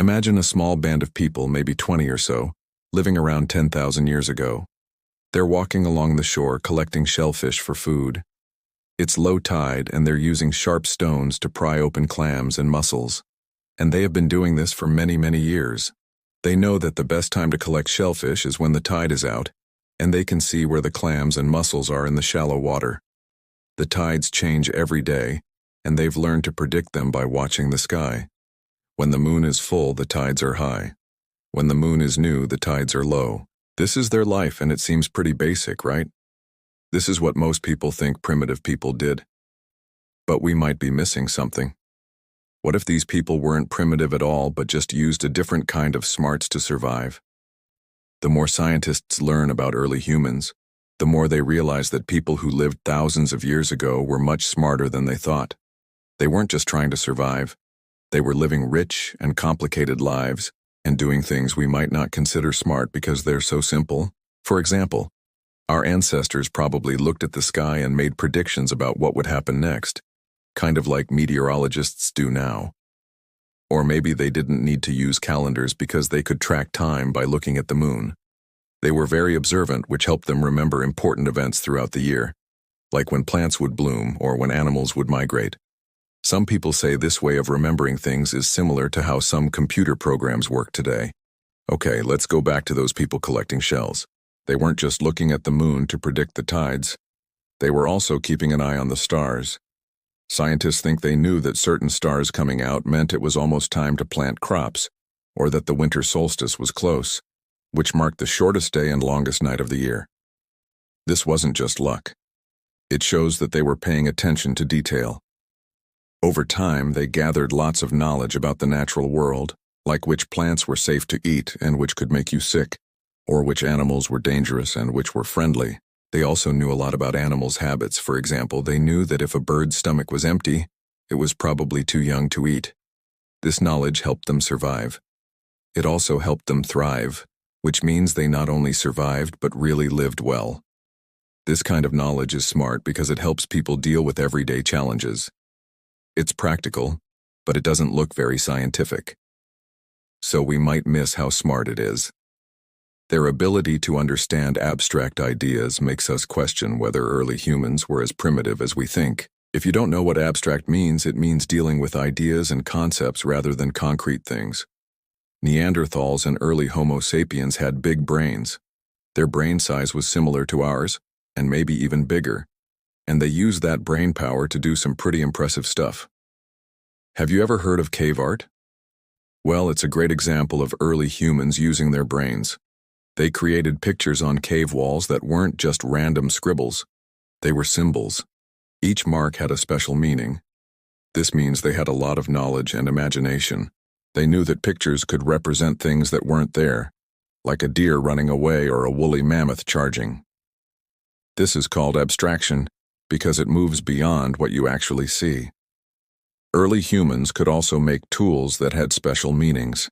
Imagine a small band of people, maybe 20 or so, living around 10,000 years ago. They're walking along the shore collecting shellfish for food. It's low tide and they're using sharp stones to pry open clams and mussels. And they have been doing this for many, many years. They know that the best time to collect shellfish is when the tide is out, and they can see where the clams and mussels are in the shallow water. The tides change every day, and they've learned to predict them by watching the sky. When the moon is full, the tides are high. When the moon is new, the tides are low. This is their life, and it seems pretty basic, right? This is what most people think primitive people did. But we might be missing something. What if these people weren't primitive at all, but just used a different kind of smarts to survive? The more scientists learn about early humans, the more they realize that people who lived thousands of years ago were much smarter than they thought. They weren't just trying to survive. They were living rich and complicated lives and doing things we might not consider smart because they're so simple. For example, our ancestors probably looked at the sky and made predictions about what would happen next, kind of like meteorologists do now. Or maybe they didn't need to use calendars because they could track time by looking at the moon. They were very observant, which helped them remember important events throughout the year, like when plants would bloom or when animals would migrate. Some people say this way of remembering things is similar to how some computer programs work today. Okay, let's go back to those people collecting shells. They weren't just looking at the moon to predict the tides. They were also keeping an eye on the stars. Scientists think they knew that certain stars coming out meant it was almost time to plant crops, or that the winter solstice was close, which marked the shortest day and longest night of the year. This wasn't just luck. It shows that they were paying attention to detail. Over time, they gathered lots of knowledge about the natural world, like which plants were safe to eat and which could make you sick, or which animals were dangerous and which were friendly. They also knew a lot about animals' habits. For example, they knew that if a bird's stomach was empty, it was probably too young to eat. This knowledge helped them survive. It also helped them thrive, which means they not only survived but really lived well. This kind of knowledge is smart because it helps people deal with everyday challenges. It's practical, but it doesn't look very scientific. So we might miss how smart it is. Their ability to understand abstract ideas makes us question whether early humans were as primitive as we think. If you don't know what abstract means, it means dealing with ideas and concepts rather than concrete things. Neanderthals and early Homo sapiens had big brains. Their brain size was similar to ours, and maybe even bigger, and they used that brain power to do some pretty impressive stuff. Have you ever heard of cave art? Well, it's a great example of early humans using their brains. They created pictures on cave walls that weren't just random scribbles. They were symbols. Each mark had a special meaning. This means they had a lot of knowledge and imagination. They knew that pictures could represent things that weren't there, like a deer running away or a woolly mammoth charging. This is called abstraction because it moves beyond what you actually see. Early humans could also make tools that had special meanings.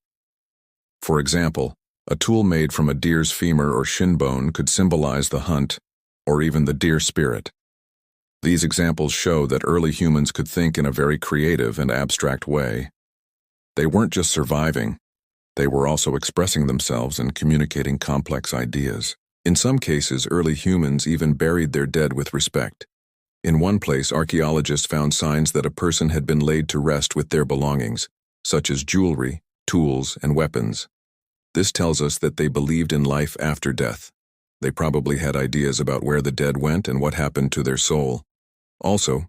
For example, a tool made from a deer's femur or shin bone could symbolize the hunt, or even the deer spirit. These examples show that early humans could think in a very creative and abstract way. They weren't just surviving, they were also expressing themselves and communicating complex ideas. In some cases, early humans even buried their dead with respect. In one place, archaeologists found signs that a person had been laid to rest with their belongings, such as jewelry, tools, and weapons. This tells us that they believed in life after death. They probably had ideas about where the dead went and what happened to their soul. Also,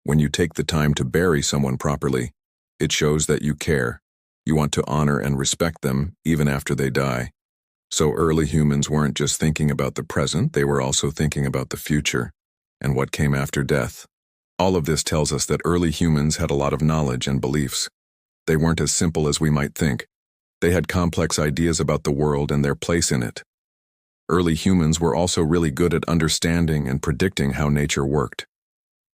when you take the time to bury someone properly, it shows that you care. You want to honor and respect them even after they die. So early humans weren't just thinking about the present, they were also thinking about the future and what came after death. All of this tells us that early humans had a lot of knowledge and beliefs. They weren't as simple as we might think. They had complex ideas about the world and their place in it. Early humans were also really good at understanding and predicting how nature worked.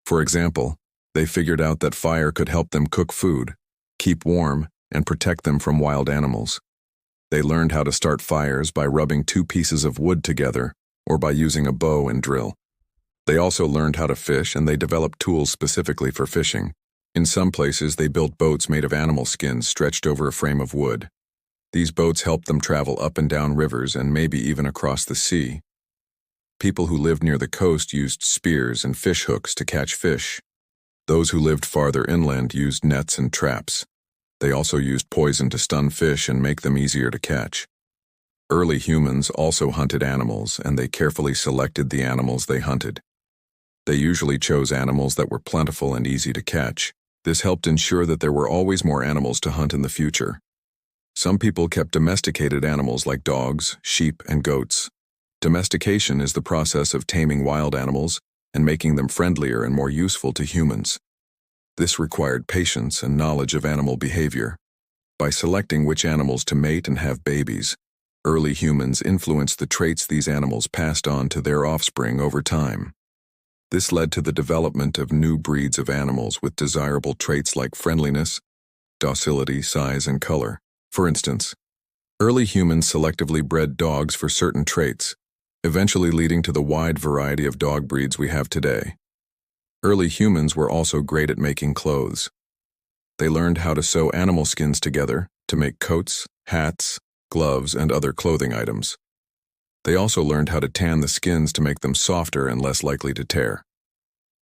For example, they figured out that fire could help them cook food, keep warm, and protect them from wild animals. They learned how to start fires by rubbing two pieces of wood together or by using a bow and drill. They also learned how to fish, and they developed tools specifically for fishing. In some places, they built boats made of animal skins stretched over a frame of wood. These boats helped them travel up and down rivers and maybe even across the sea. People who lived near the coast used spears and fish hooks to catch fish. Those who lived farther inland used nets and traps. They also used poison to stun fish and make them easier to catch. Early humans also hunted animals, and they carefully selected the animals they hunted. They usually chose animals that were plentiful and easy to catch. This helped ensure that there were always more animals to hunt in the future. Some people kept domesticated animals like dogs, sheep, and goats. Domestication is the process of taming wild animals and making them friendlier and more useful to humans. This required patience and knowledge of animal behavior. By selecting which animals to mate and have babies, early humans influenced the traits these animals passed on to their offspring over time. This led to the development of new breeds of animals with desirable traits like friendliness, docility, size, and color. For instance, early humans selectively bred dogs for certain traits, eventually leading to the wide variety of dog breeds we have today. Early humans were also great at making clothes. They learned how to sew animal skins together to make coats, hats, gloves, and other clothing items. They also learned how to tan the skins to make them softer and less likely to tear.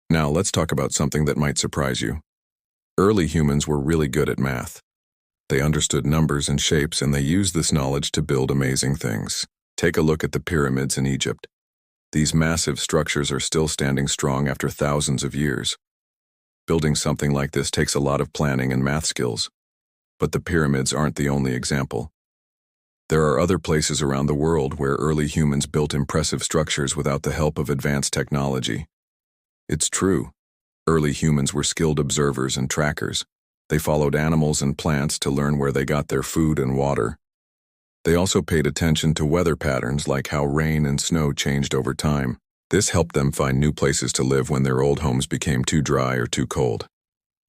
Now let's talk about something that might surprise you. Early humans were really good at math. They understood numbers and shapes, and they used this knowledge to build amazing things. Take a look at the pyramids in Egypt. These massive structures are still standing strong after thousands of years. Building something like this takes a lot of planning and math skills. But the pyramids aren't the only example. There are other places around the world where early humans built impressive structures without the help of advanced technology. It's true. Early humans were skilled observers and trackers. They followed animals and plants to learn where they got their food and water. They also paid attention to weather patterns like how rain and snow changed over time. This helped them find new places to live when their old homes became too dry or too cold.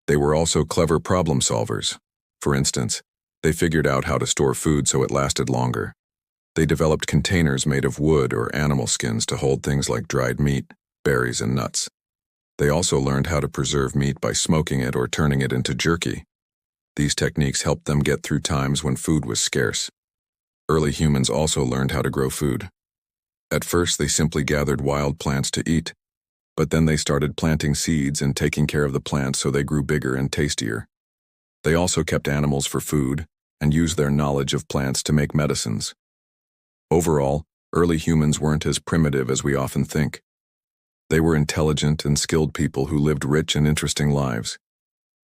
They were also clever problem solvers. For instance, they figured out how to store food so it lasted longer. They developed containers made of wood or animal skins to hold things like dried meat, berries, and nuts. They also learned how to preserve meat by smoking it or turning it into jerky. These techniques helped them get through times when food was scarce. Early humans also learned how to grow food. At first, they simply gathered wild plants to eat, but then they started planting seeds and taking care of the plants so they grew bigger and tastier. They also kept animals for food and used their knowledge of plants to make medicines. Overall, early humans weren't as primitive as we often think. They were intelligent and skilled people who lived rich and interesting lives.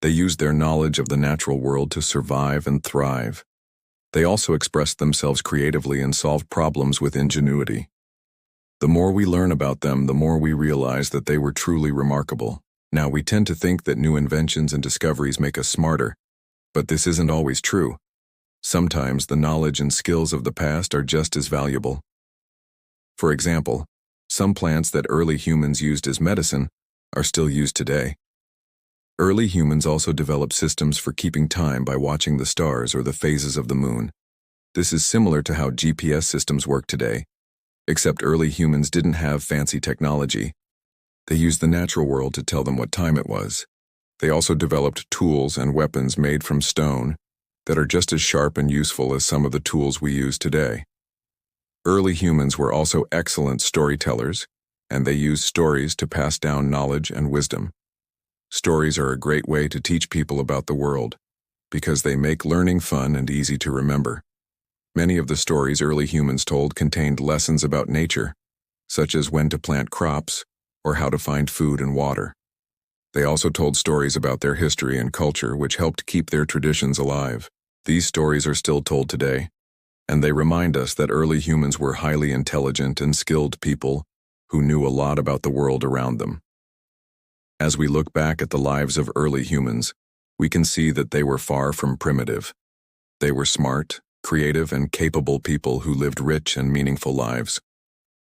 They used their knowledge of the natural world to survive and thrive. They also expressed themselves creatively and solved problems with ingenuity. The more we learn about them, the more we realize that they were truly remarkable. Now, we tend to think that new inventions and discoveries make us smarter, but this isn't always true. Sometimes the knowledge and skills of the past are just as valuable. For example, some plants that early humans used as medicine are still used today. Early humans also developed systems for keeping time by watching the stars or the phases of the moon. This is similar to how GPS systems work today, except early humans didn't have fancy technology. They used the natural world to tell them what time it was. They also developed tools and weapons made from stone that are just as sharp and useful as some of the tools we use today. Early humans were also excellent storytellers, and they used stories to pass down knowledge and wisdom. Stories are a great way to teach people about the world, because they make learning fun and easy to remember. Many of the stories early humans told contained lessons about nature, such as when to plant crops or how to find food and water. They also told stories about their history and culture, which helped keep their traditions alive. These stories are still told today, and they remind us that early humans were highly intelligent and skilled people who knew a lot about the world around them. As we look back at the lives of early humans, we can see that they were far from primitive. They were smart, creative, and capable people who lived rich and meaningful lives.